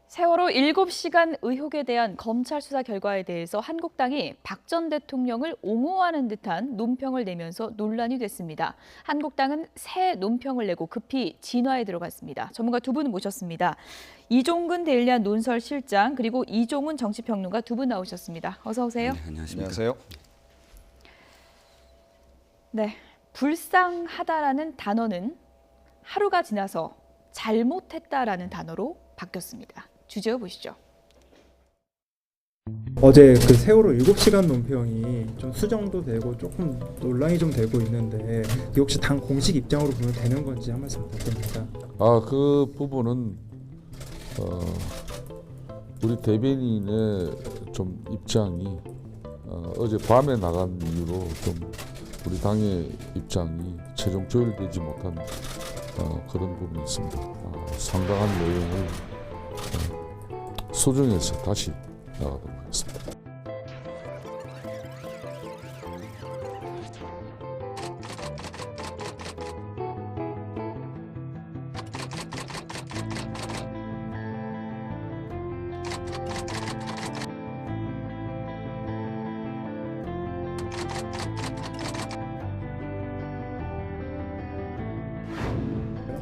세월호 7시간 의혹에 대한 검찰 수사 결과에 대해서 한국당이 박 전 대통령을 옹호하는 듯한 논평을 내면서 논란이 됐습니다. 한국당은 새 논평을 내고 급히 진화에 들어갔습니다. 전문가 두 분 모셨습니다. 이종근 데일리안 논설실장 그리고 이종훈 정치평론가 두 분 나오셨습니다. 어서 오세요. 네, 안녕하십니까. 안녕하세요. 네, 불쌍하다라는 단어는 하루가 지나서 잘못했다라는 단어로 바뀌었습니다. 주제어 보시죠. 어제 그 세월호 7시간 논평이 좀 수정도 되고 조금 논란이 좀 되고 있는데 이게 혹시 당 공식 입장으로 보면 되는 건지 한 말씀 부탁드립니다. 그 부분은 우리 대변인의 좀 입장이 어제 밤에 나간 이후로 좀 우리 당의 입장이 최종 조율되지 못한 그런 부분이 있습니다. 상당한 내용을 소정해서 다시 나가도록 하겠습니다.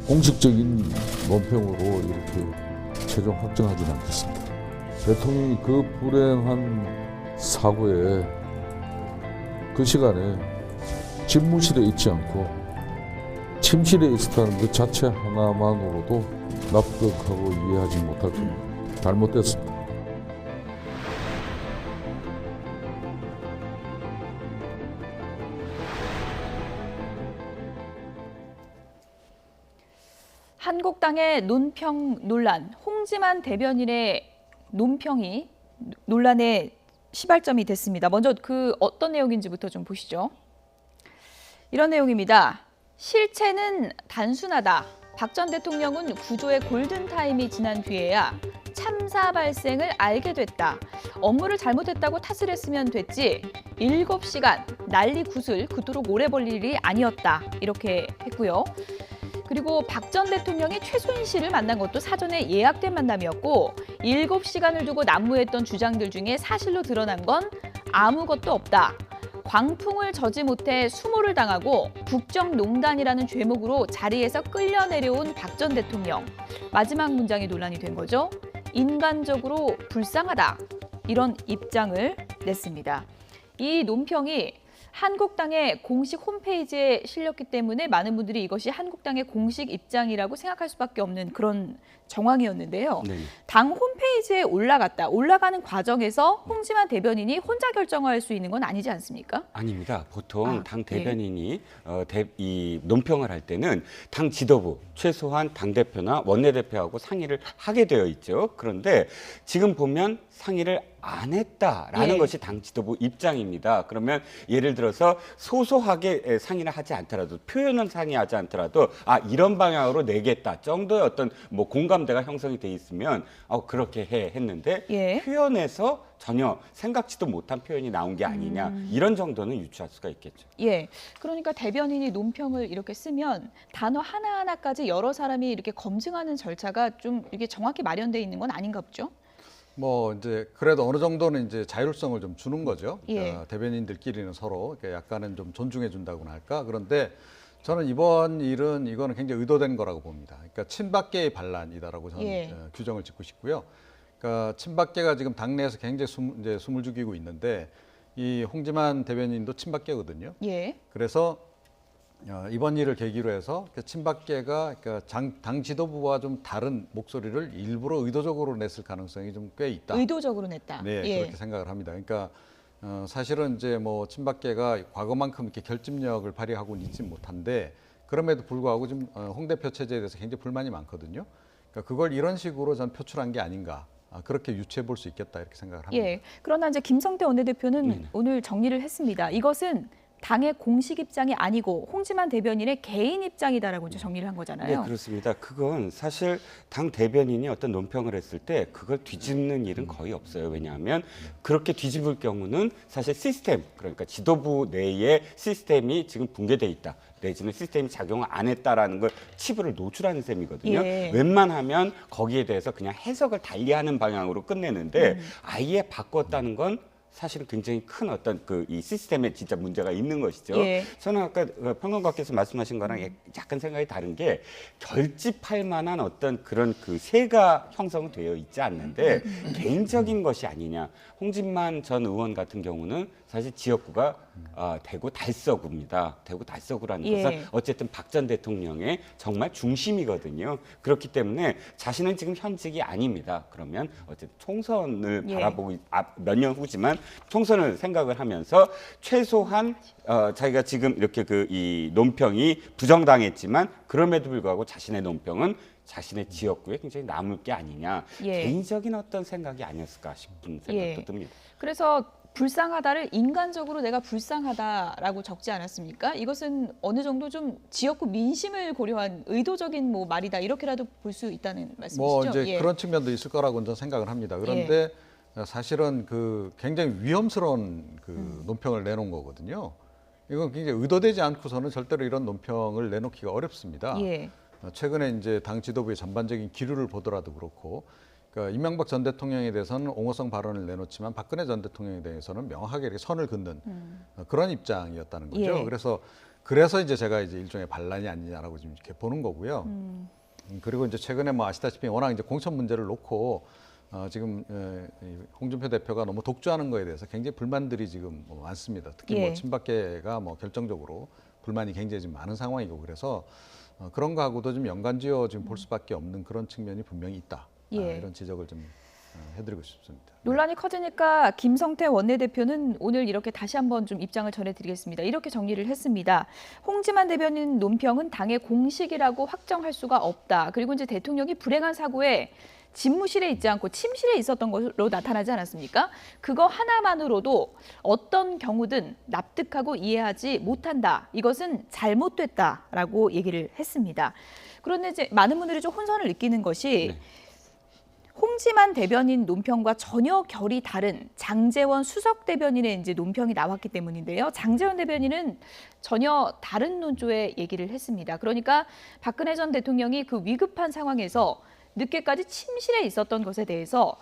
공식적인 논평으로 이렇게 최종 확정하지는 않겠습니다. 대통령이 그 불행한 사고에 그 시간에 집무실에 있지 않고 침실에 있었다는 그 자체 하나만으로도 납득하고 이해하지 못할 정도 잘못됐습니다. 한국당의 논평 논란, 홍지만 대변인의 논평이 논란의 시발점이 됐습니다. 먼저 그 어떤 내용인지부터 좀 보시죠. 이런 내용입니다. 실체는 단순하다. 박 전 대통령은 구조의 골든타임이 지난 뒤에야 참사 발생을 알게 됐다. 업무를 잘못했다고 탓을 했으면 됐지 7시간 난리 굿을 그토록 오래 벌릴 일이 아니었다. 이렇게 했고요. 그리고 박 전 대통령이 최순실 씨를 만난 것도 사전에 예약된 만남이었고 7시간을 두고 난무했던 주장들 중에 사실로 드러난 건 아무것도 없다. 광풍을 저지 못해 수모를 당하고 국정농단이라는 죄목으로 자리에서 끌려 내려온 박 전 대통령. 마지막 문장이 논란이 된 거죠. 인간적으로 불쌍하다. 이런 입장을 냈습니다. 이 논평이 한국당의 공식 홈페이지에 실렸기 때문에 많은 분들이 이것이 한국당의 공식 입장이라고 생각할 수밖에 없는 그런 정황이었는데요. 네. 당 홈페이지에 올라가는 과정에서 홍지만 대변인이 혼자 결정할 수 있는 건 아니지 않습니까? 아닙니다. 보통 당 예. 대변인이 이 논평을 할 때는 당 지도부, 최소한 당대표나 원내대표하고 상의를 하게 되어 있죠. 그런데 지금 보면 상의를 안 했다라는 예. 것이 당 지도부 입장입니다. 그러면 예를 들어서 소소하게 상의를 하지 않더라도 표현은 상의하지 않더라도 이런 방향으로 내겠다 정도의 어떤 뭐 공감대가 형성이 돼 있으면 그렇게 했는데 예. 표현에서 전혀 생각지도 못한 표현이 나온 게 아니냐 이런 정도는 유추할 수가 있겠죠. 예. 그러니까 대변인이 논평을 이렇게 쓰면 단어 하나하나까지 여러 사람이 이렇게 검증하는 절차가 좀 이게 정확히 마련되어 있는 건 아닌가 보죠? 뭐 이제 그래도 어느 정도는 이제 자율성을 좀 주는 거죠. 예. 대변인들끼리는 서로 이렇게 약간은 좀 존중해 준다고나 할까. 그런데 저는 이번 일은 이거는 굉장히 의도된 거라고 봅니다. 그러니까 친박계의 반란이다라고 저는 예. 규정을 짓고 싶고요. 그러니까 친박계가 지금 당내에서 굉장히 숨을 죽이고 있는데 이 홍지만 대변인도 친박계거든요. 예. 그래서 이번 일을 계기로 해서 친박계가 그러니까 당 지도부와 좀 다른 목소리를 일부러 의도적으로 냈을 가능성이 좀 꽤 있다. 의도적으로 냈다. 네, 예. 그렇게 생각을 합니다. 그러니까 사실은 이제 뭐 친박계가 과거만큼 이렇게 결집력을 발휘하고는 있지 못한데 그럼에도 불구하고 지금 홍 대표 체제에 대해서 굉장히 불만이 많거든요. 그러니까 그걸 이런 식으로 전 표출한 게 아닌가. 그렇게 유추해 볼 수 있겠다 이렇게 생각을 합니다. 예. 그러나 이제 김성태 원내대표는 오늘 정리를 했습니다. 이것은 당의 공식 입장이 아니고 홍지만 대변인의 개인 입장이다라고 이제 정리를 한 네, 거잖아요. 그렇습니다. 그건 사실 당 대변인이 어떤 논평을 했을 때 그걸 뒤집는 일은 거의 없어요. 왜냐하면 그렇게 뒤집을 경우는 사실 시스템, 그러니까 지도부 내의 시스템이 지금 붕괴돼 있다. 내지는 시스템이 작용을 안 했다라는 걸 치부를 노출하는 셈이거든요. 예. 웬만하면 거기에 대해서 그냥 해석을 달리하는 방향으로 끝내는데 아예 바꿨다는 건 사실은 굉장히 큰 어떤 이 시스템에 진짜 문제가 있는 것이죠. 예. 저는 아까 평론가께서 말씀하신 거랑 약간 생각이 다른 게 결집할 만한 어떤 그런 그 세가 형성은 되어 있지 않는데 개인적인 것이 아니냐. 홍진만 전 의원 같은 경우는 사실 지역구가 대구 달서구입니다. 대구 달서구라는 예. 것은 어쨌든 박 전 대통령의 정말 중심이거든요. 그렇기 때문에 자신은 지금 현직이 아닙니다. 그러면 어쨌든 총선을 예. 바라보고 몇 년 후지만 총선을 생각을 하면서 최소한 자기가 지금 이렇게 이 논평이 부정당했지만 그럼에도 불구하고 자신의 논평은 자신의 지역구에 굉장히 남을 게 아니냐. 예. 개인적인 어떤 생각이 아니었을까 싶은 생각도 예. 듭니다. 그래서 불쌍하다를 인간적으로 내가 불쌍하다라고 적지 않았습니까? 이것은 어느 정도 좀 지역구 민심을 고려한 의도적인 뭐 말이다 이렇게라도 볼 수 있다는 말씀이시죠? 뭐 이제 예. 그런 측면도 있을 거라고 저는 생각을 합니다. 그런데 사실은 굉장히 위험스러운 논평을 내놓은 거거든요. 이건 굉장히 의도되지 않고서는 절대로 이런 논평을 내놓기가 어렵습니다. 예. 최근에 이제 당 지도부의 전반적인 기류를 보더라도 그렇고, 그러니까 이명박 전 대통령에 대해서는 옹호성 발언을 내놓지만 박근혜 전 대통령에 대해서는 명확하게 이렇게 선을 긋는 그런 입장이었다는 거죠. 예. 그래서 이제 제가 이제 일종의 반란이 아니냐라고 지금 이렇게 보는 거고요. 그리고 이제 최근에 뭐 아시다시피 워낙 이제 공천 문제를 놓고 지금 홍준표 대표가 너무 독주하는 거에 대해서 굉장히 불만들이 지금 많습니다. 특히 예. 뭐 친박계가 뭐 결정적으로 불만이 굉장히 지금 많은 상황이고 그래서 그런 거하고도 좀 연관지어 지금 볼 수밖에 없는 그런 측면이 분명히 있다. 예. 이런 지적을 좀 해드리고 싶습니다. 논란이 커지니까 김성태 원내대표는 오늘 이렇게 다시 한번 좀 입장을 전해드리겠습니다. 이렇게 정리를 했습니다. 홍지만 대변인 논평은 당의 공식이라고 확정할 수가 없다. 그리고 이제 대통령이 불행한 사고에 집무실에 있지 않고 침실에 있었던 것으로 나타나지 않았습니까? 그거 하나만으로도 어떤 경우든 납득하고 이해하지 못한다. 이것은 잘못됐다라고 얘기를 했습니다. 그런데 이제 많은 분들이 좀 혼선을 느끼는 것이 네. 홍지만 대변인 논평과 전혀 결이 다른 장제원 수석 대변인의 이제 논평이 나왔기 때문인데요. 장제원 대변인은 전혀 다른 논조의 얘기를 했습니다. 그러니까 박근혜 전 대통령이 그 위급한 상황에서 늦게까지 침실에 있었던 것에 대해서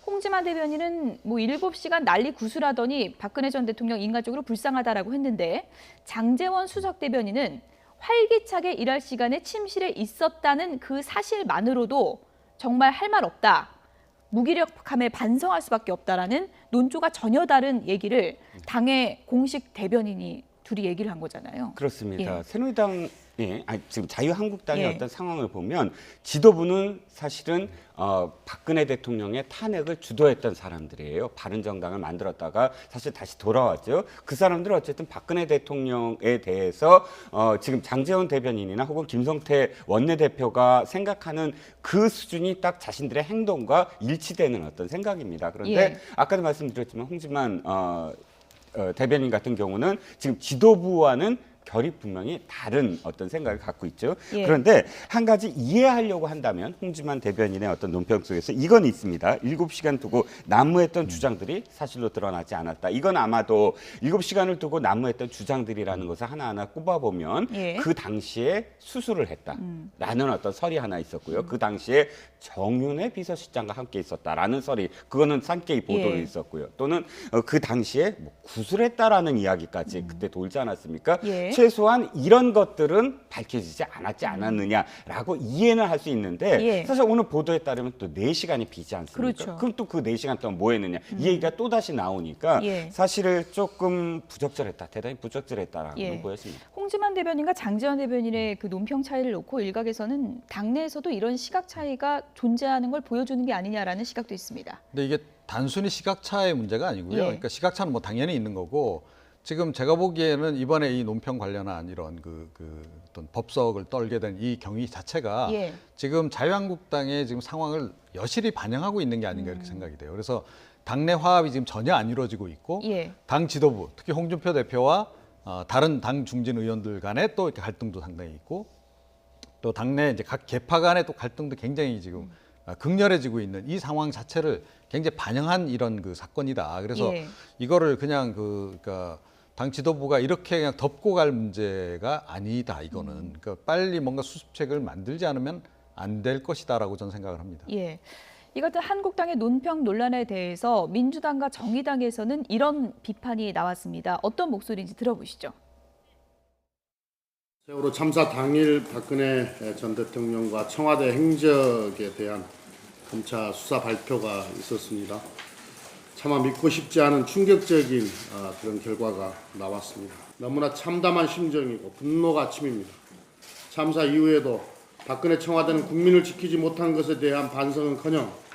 홍지만 대변인은 뭐 7시간 난리 구슬하더니 박근혜 전 대통령 인간적으로 불쌍하다라고 했는데 장제원 수석 대변인은 활기차게 일할 시간에 침실에 있었다는 그 사실만으로도 정말 할 말 없다. 무기력함에 반성할 수밖에 없다라는 논조가 전혀 다른 얘기를 당의 공식 대변인이 둘이 얘기를 한 거잖아요. 그렇습니다. 예. 새누리당 지금 자유한국당의 예. 어떤 상황을 보면 지도부는 사실은 박근혜 대통령의 탄핵을 주도했던 사람들이에요. 바른정당을 만들었다가 사실 다시 돌아왔죠. 그 사람들은 어쨌든 박근혜 대통령에 대해서 지금 장제원 대변인이나 혹은 김성태 원내대표가 생각하는 그 수준이 딱 자신들의 행동과 일치되는 어떤 생각입니다. 그런데 예. 아까도 말씀드렸지만 홍지만 대변인 같은 경우는 지금 지도부와는 결이 분명히 다른 어떤 생각을 갖고 있죠. 예. 그런데 한 가지 이해하려고 한다면 홍지만 대변인의 어떤 논평 속에서 이건 있습니다. 7시간 두고 난무했던 주장들이 사실로 드러나지 않았다. 이건 아마도 7시간을 두고 난무했던 주장들이라는 것을 하나하나 꼽아보면 예. 그 당시에 수술을 했다라는 어떤 설이 하나 있었고요. 그 당시에 정윤회 비서실장과 함께 있었다라는 설이 그거는 산케이 보도에 예. 있었고요. 또는 그 당시에 뭐 구술했다라는 이야기까지 그때 돌지 않았습니까? 예. 최소한 이런 것들은 밝혀지지 않았느냐라고 이해는 할 수 있는데 예. 사실 오늘 보도에 따르면 또 4시간이 비지 않습니까? 그렇죠. 그럼 또 그 4시간 동안 뭐 했느냐 이 얘기가 또 다시 나오니까 예. 사실 조금 부적절했다. 대단히 부적절했다라고 예. 보였습니다. 홍지만 대변인과 장제원 대변인의 그 논평 차이를 놓고 일각에서는 당내에서도 이런 시각 차이가 존재하는 걸 보여주는 게 아니냐라는 시각도 있습니다. 근데 이게 단순히 시각차의 문제가 아니고요. 예. 그러니까 시각차는 뭐 당연히 있는 거고 지금 제가 보기에는 이번에 이 논평 관련한 이런 어떤 법석을 떨게 된 이 경위 자체가 예. 지금 자유한국당의 지금 상황을 여실히 반영하고 있는 게 아닌가 이렇게 생각이 돼요. 그래서 당내 화합이 지금 전혀 안 이루어지고 있고 예. 당 지도부, 특히 홍준표 대표와 다른 당 중진 의원들 간에 또 이렇게 갈등도 상당히 있고 또 당내 이제 각 계파 간의 또 갈등도 굉장히 지금 극렬해지고 있는 이 상황 자체를 굉장히 반영한 이런 그 사건이다. 그래서 예. 이거를 그냥 그러니까 당 지도부가 이렇게 그냥 덮고 갈 문제가 아니다. 이거는 그러니까 빨리 뭔가 수습책을 만들지 않으면 안 될 것이다라고 저는 생각을 합니다. 예. 이 같은 한국당의 논평 논란에 대해서 민주당과 정의당에서는 이런 비판이 나왔습니다. 어떤 목소리인지 들어보시죠. 세월호 참사 당일 박근혜 전 대통령과 청와대 행적에 대한 검찰 수사 발표가 있었습니다. 차마 믿고 싶지 않은 충격적인 그런 결과가 나왔습니다. 너무나 참담한 심정이고 분노가 치밉니다. 참사 이후에도 박근혜 청와대는 국민을 지키지 못한 것에 대한 반성은커녕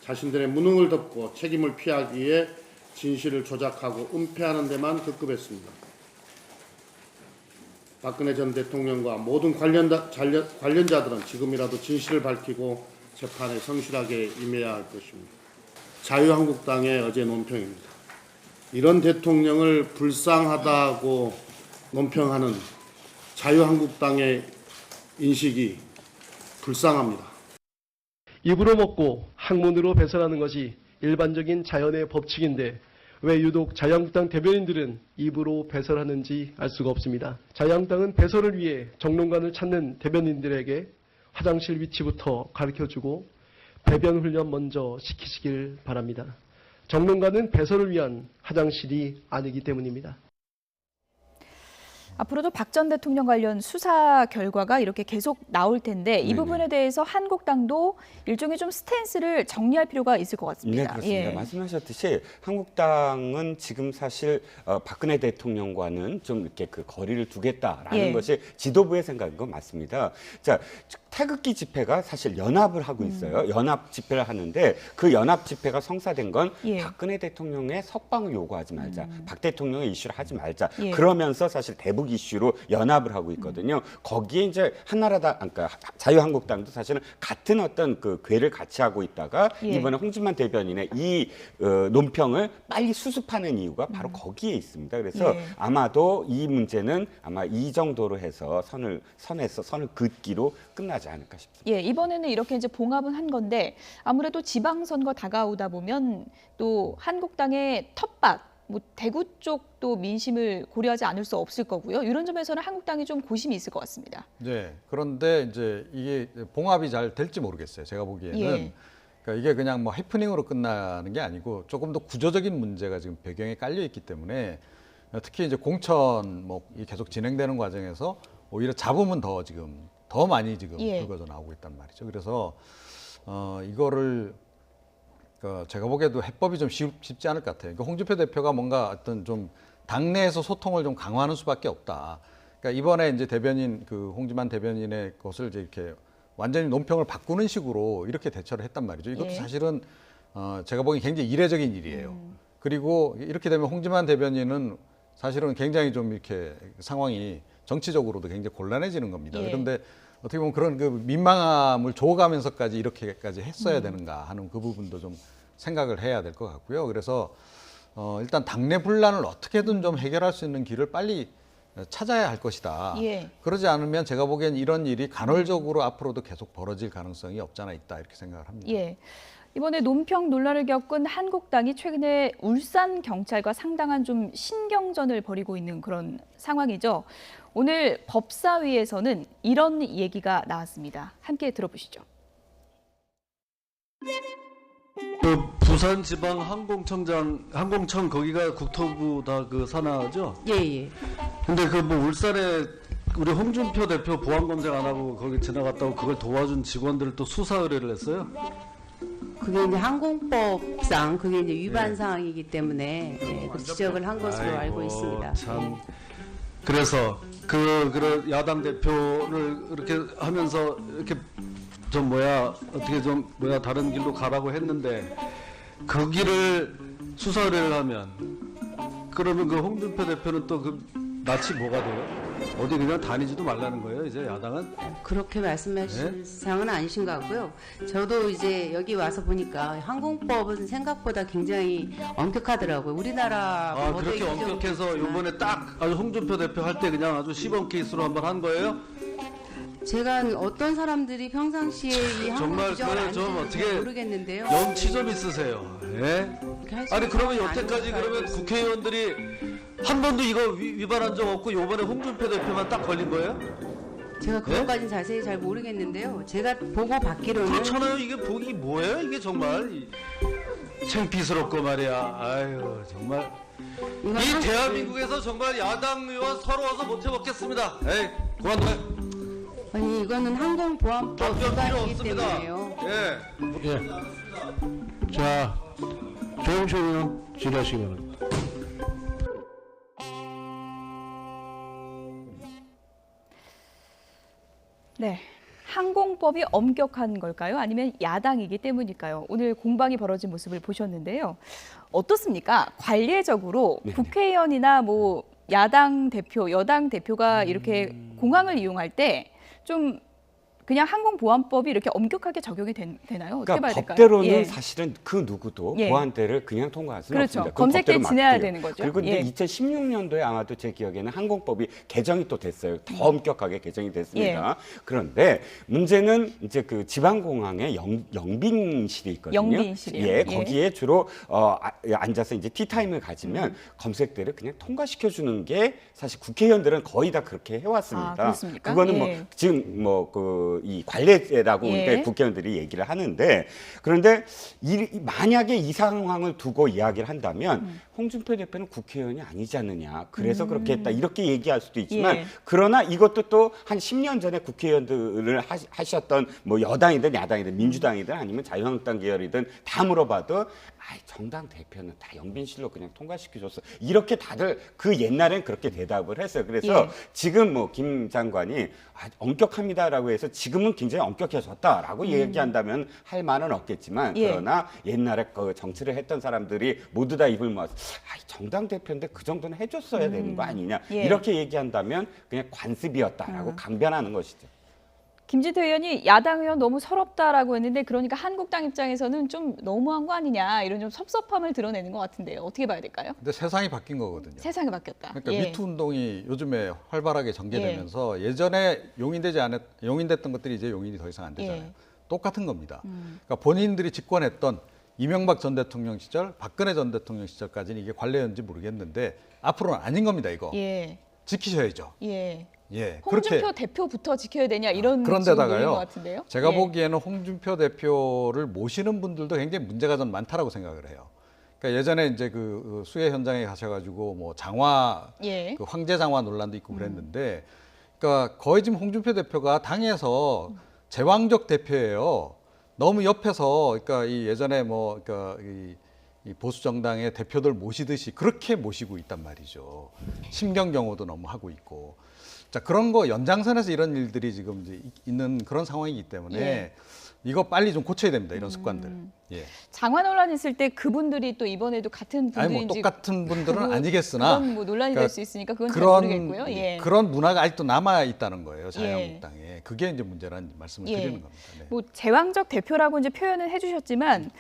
자신들의 무능을 덮고 책임을 피하기 위해 진실을 조작하고 은폐하는 데만 급급했습니다. 박근혜 전 대통령과 모든 관련자들은 지금이라도 진실을 밝히고 재판에 성실하게 임해야 할 것입니다. 자유한국당의 어제 논평입니다. 이런 대통령을 불쌍하다고 논평하는 자유한국당의 인식이 불쌍합니다. 입으로 먹고 학문으로 배설하는 것이 일반적인 자연의 법칙인데 왜 유독 자유한국당 대변인들은 입으로 배설하는지 알 수가 없습니다. 자유한국당은 배설을 위해 정론관을 찾는 대변인들에게 화장실 위치부터 가르쳐주고 배변 훈련 먼저 시키시길 바랍니다. 정론관은 배설을 위한 화장실이 아니기 때문입니다. 앞으로도 박 전 대통령 관련 수사 결과가 이렇게 계속 나올 텐데 이 네네. 부분에 대해서 한국당도 일종의 좀 스탠스를 정리할 필요가 있을 것 네, 같습니다. 그렇습니다. 말씀하셨듯이 한국당은 지금 사실 박근혜 대통령과는 좀 이렇게 그 거리를 두겠다라는 예. 것이 지도부의 생각인 건 맞습니다. 자, 태극기 집회가 사실 연합을 하고 있어요. 연합 집회를 하는데 그 연합 집회가 성사된 건 예. 박근혜 대통령의 석방을 요구하지 말자, 박 대통령의 이슈를 하지 말자. 예. 그러면서 사실 대북 이슈로 연합을 하고 있거든요. 거기에 이제 한나라당, 그러니까 자유한국당도 사실은 같은 어떤 그 궤를 같이 하고 있다가 예. 이번에 홍준만 대변인의 이 논평을 빨리 수습하는 이유가 바로 거기에 있습니다. 그래서 예. 아마도 이 문제는 아마 이 정도로 해서 선을 긋기로 끝나지 않을까 싶습니다. 예, 이번에는 이렇게 이제 봉합은 한 건데 아무래도 지방선거 다가오다 보면 또 한국당의 텃밭, 뭐 대구 쪽도 민심을 고려하지 않을 수 없을 거고요. 이런 점에서는 한국당이 좀 고심이 있을 것 같습니다. 네. 그런데 이제 이게 봉합이 잘 될지 모르겠어요. 제가 보기에는. 예. 그러니까 이게 그냥 뭐 해프닝으로 끝나는 게 아니고 조금 더 구조적인 문제가 지금 배경에 깔려 있기 때문에 특히 이제 공천 뭐 계속 진행되는 과정에서 오히려 잡음은 더 지금 더 많이 지금 예. 불거져 나오고 있단 말이죠. 그래서 이거를 제가 보기에도 해법이 좀 쉽지 않을 것 같아요. 그러니까 홍준표 대표가 뭔가 어떤 좀 당내에서 소통을 좀 강화하는 수밖에 없다. 그러니까 이번에 이제 대변인 그 홍지만 대변인의 것을 이제 이렇게 완전히 논평을 바꾸는 식으로 이렇게 대처를 했단 말이죠. 이것도 예. 사실은 제가 보기엔 굉장히 이례적인 일이에요. 그리고 이렇게 되면 홍지만 대변인은 사실은 굉장히 좀 이렇게 상황이 정치적으로도 굉장히 곤란해지는 겁니다. 예. 그런데 어떻게 보면 그런 그 민망함을 줘가면서까지 이렇게까지 했어야 되는가 하는 그 부분도 좀 생각을 해야 될 것 같고요. 그래서 일단 당내 분란을 어떻게든 좀 해결할 수 있는 길을 빨리 찾아야 할 것이다. 예. 그러지 않으면 제가 보기엔 이런 일이 간헐적으로 앞으로도 계속 벌어질 가능성이 없지 않아 있다 이렇게 생각을 합니다. 예. 이번에 논평 논란을 겪은 한국당이 최근에 울산 경찰과 상당한 좀 신경전을 벌이고 있는 그런 상황이죠. 오늘 법사위에서는 이런 얘기가 나왔습니다. 함께 들어보시죠. 그 부산지방항공청 거기가 국토부 다 그 산하죠? 예. 근데 그 뭐 울산에 우리 홍준표 대표 보안 검색 안 하고 거기 지나갔다고 그걸 도와준 직원들을 또 수사 의뢰를 했어요? 그게 이제 항공법상 그게 이제 위반 사항이기 때문에 그 지적을 한 것으로 알고 있습니다. 참. 그래서 그 야당 대표를 이렇게 하면서 이렇게 다른 길로 가라고 했는데 그 길을 수사 의뢰를 하면 그러면 그 홍준표 대표는 또 그 낯이 뭐가 돼요? 어디 그냥 다니지도 말라는 거예요. 이제 야당은. 그렇게 말씀하실 상은 아니신 것 같고요. 저도 이제 여기 와서 보니까 항공법은 생각보다 굉장히 엄격하더라고요. 우리나라 아, 법의 그렇게 규정은 엄격해서 그렇지만 이번에 딱 아주 홍준표 대표 할 때 그냥 아주 시범 케이스로 한번 한 거예요? 제가 어떤 사람들이 평상시에 이 항공 정말 규정을 그거는 안 좀 지키는지 어떻게 모르겠는데요. 염치 좀 있으세요. 예? 그렇게 할 수 아니 있는 그러면 상황이 여태까지 아닌 걸로 그러면 알고 있습니다. 국회의원들이 한 번도 이거 위반한 적 없고 요번에 홍준표 대표만 딱 걸린 거예요? 제가 그것까지는 자세히 잘 모르겠는데요. 제가 보고 받기로는 그렇잖아요. 이게 보기 뭐예요? 이게 정말 창피스럽고 말이야. 아유 정말 이건 이 대한민국에서 정말 야당 의원 서러워서 못 해먹겠습니다. 에이 그만둬요. 아니 이거는 항공보안법 답변 필요 위반이기 없습니다. 때문에요. 예. 예. 자, 조영철 의원 질의하시기 바랍니다. 네. 항공법이 엄격한 걸까요? 아니면 야당이기 때문일까요? 오늘 공방이 벌어진 모습을 보셨는데요. 어떻습니까? 관례적으로 국회의원이나 뭐 야당 대표, 여당 대표가 이렇게 공항을 이용할 때 좀 그냥 항공보안법이 이렇게 엄격하게 적용이 되나요? 어떻게 그러니까 봐야 될까요? 법대로는 예. 사실은 그 누구도 예. 보안대를 그냥 통과할 수는 그렇죠. 없습니다. 그건 검색기에 법대로 지내야 맞고요. 되는 거죠. 그리고 이제 예. 2016년도에 아마도 제 기억에는 항공법이 개정이 또 됐어요. 더 엄격하게 개정이 됐습니다. 예. 그런데 문제는 이제 그 지방공항에 영빈실이 있거든요. 영빈실이요? 예, 예. 거기에 주로 앉아서 이제 티타임을 가지면 검색대를 그냥 통과시켜 주는 게 사실 국회의원들은 거의 다 그렇게 해왔습니다. 아, 그렇습니까? 그거는 예. 뭐 지금 뭐 그 이 관례라고 예. 그러니까 국회의원들이 얘기를 하는데 그런데 만약에 이 상황을 두고 이야기를 한다면 홍준표 대표는 국회의원이 아니지 않느냐. 그래서 그렇게 했다. 이렇게 얘기할 수도 있지만 예. 그러나 이것도 또 한 10년 전에 국회의원들을 하셨던 뭐 여당이든 야당이든 민주당이든 아니면 자유한국당 계열이든 다 물어봐도 정당 대표는 다 영빈실로 그냥 통과시켜줬어. 이렇게 다들 그 옛날엔 그렇게 대답을 했어요. 그래서 예. 지금 뭐 김 장관이 엄격합니다라고 해서 지금은 굉장히 엄격해졌다라고 얘기한다면 할 말은 없겠지만 예. 그러나 옛날에 그 정치를 했던 사람들이 모두 다 입을 모아서 정당 대표인데 그 정도는 해줬어야 되는 거 아니냐 예. 이렇게 얘기한다면 그냥 관습이었다라고 강변하는 것이죠. 김진태 의원이 야당 의원 너무 서럽다라고 했는데 그러니까 한국당 입장에서는 좀 너무한 거 아니냐 이런 좀 섭섭함을 드러내는 것 같은데요. 어떻게 봐야 될까요? 근데 세상이 바뀐 거거든요. 세상이 바뀌었다. 그러니까 예. 미투 운동이 요즘에 활발하게 전개되면서 예전에 용인됐던 것들이 이제 용인이 더 이상 안 되잖아요. 예. 똑같은 겁니다. 그러니까 본인들이 집권했던 이명박 전 대통령 시절, 박근혜 전 대통령 시절까지는 이게 관례였는지 모르겠는데 앞으로는 아닌 겁니다. 이거 예. 지키셔야죠. 예. 예, 홍준표 대표부터 지켜야 되냐 이런 그런데다가요. 질문인 것 같은데요. 제가 예. 보기에는 홍준표 대표를 모시는 분들도 굉장히 문제가 좀 많다라고 생각을 해요. 그러니까 예전에 이제 그 수해 현장에 가셔가지고 뭐 장화, 예. 그 황제 장화 논란도 있고 그랬는데, 그러니까 거의 지금 홍준표 대표가 당에서 제왕적 대표예요. 너무 옆에서, 그러니까 이 예전에 뭐, 그러니까 이 보수 정당의 대표들 모시듯이 그렇게 모시고 있단 말이죠. 심경 경호도 너무 하고 있고. 자, 그런 거 연장선에서 이런 일들이 지금 이제 있는 그런 상황이기 때문에 예. 이거 빨리 좀 고쳐야 됩니다. 이런 습관들. 예. 장화 논란 있을 때 그분들이 또 이번에도 같은 아니 뭐 분들인지 똑같은 분들은 아니겠으나 그건 뭐 논란이 그러니까 될 수 있으니까 그건 잘 모르겠고요. 예. 그런 문화가 아직도 남아 있다는 거예요. 자유한국당에. 그게 이제 문제라는 말씀을 예. 드리는 겁니다. 네. 뭐 제왕적 대표라고 이제 표현을 해주셨지만